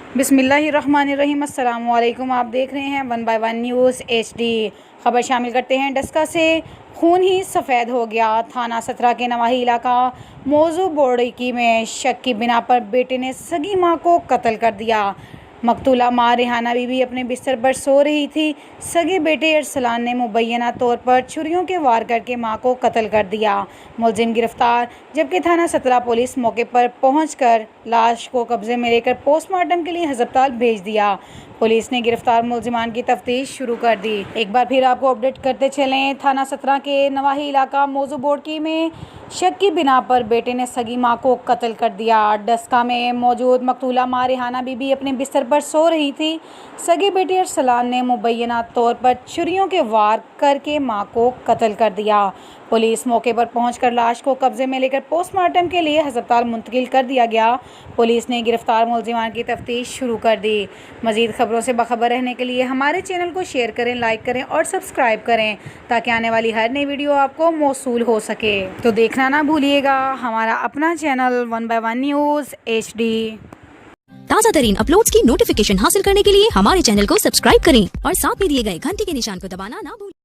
बिस्मिल्लाहिर्रहमानिर्रहीम। अस्सलाम वालेकुम। आप देख रहे हैं 1 बाय 1 न्यूज़ HD। खबर शामिल करते हैं। डस्का से खून ही सफ़ेद हो गया। थाना 17 के नवाही इलाका मौजू बोड़की में शक की बिना पर बेटे ने सगी मां को कत्ल कर दिया। मकतूला मां रेहाना बीबी अपने बिस्तर पर सो रही थी। सगे बेटे अरसलान ने मुबैना तौर पर छुरियों के वार करके मां को कत्ल कर दिया। मुलजिम गिरफ्तार, जबकि थाना 17 पुलिस मौके पर पहुंचकर लाश को कब्जे में लेकर पोस्टमार्टम के लिए अस्पताल भेज दिया। पुलिस ने गिरफ्तार मुलजिमान की तफ्तीश शुरू कर दी। एक बार फिर आपको अपडेट करते चलें। थाना 17 के नवाही इलाका मौजू बोड़की में शक की बिना पर बेटे ने सगी मां को कत्ल कर दिया। डस्का में मौजूद मकतूला मां रेहाना बीबी अपने बिस्तर पर सो रही थी। सगे बेटे अरसलान ने मुबैना तौर पर छुरियों के वार करके मां को कत्ल कर दिया। पुलिस मौके पर पहुंचकर लाश को कब्जे में लेकर पोस्टमार्टम के लिए अस्पताल मुंतकिल कर दिया गया। पुलिस ने गिरफ्तार मुलजिमान की तफ्तीश शुरू कर दी। मज़ीद खबरों से बाखबर रहने के लिए हमारे चैनल को शेयर करें, लाइक करें और सब्सक्राइब करें, ताकि आने वाली हर नई वीडियो आपको मौसूल हो सके। तो देखना ना भूलिएगा हमारा अपना चैनल 1 बाय 1 न्यूज़ HD। ताज़ा तरीन अपलोड्स की नोटिफिकेशन हासिल करने के लिए हमारे चैनल को सब्सक्राइब करें और साथ में दिए गए घंटी के निशान को दबाना ना भूलें।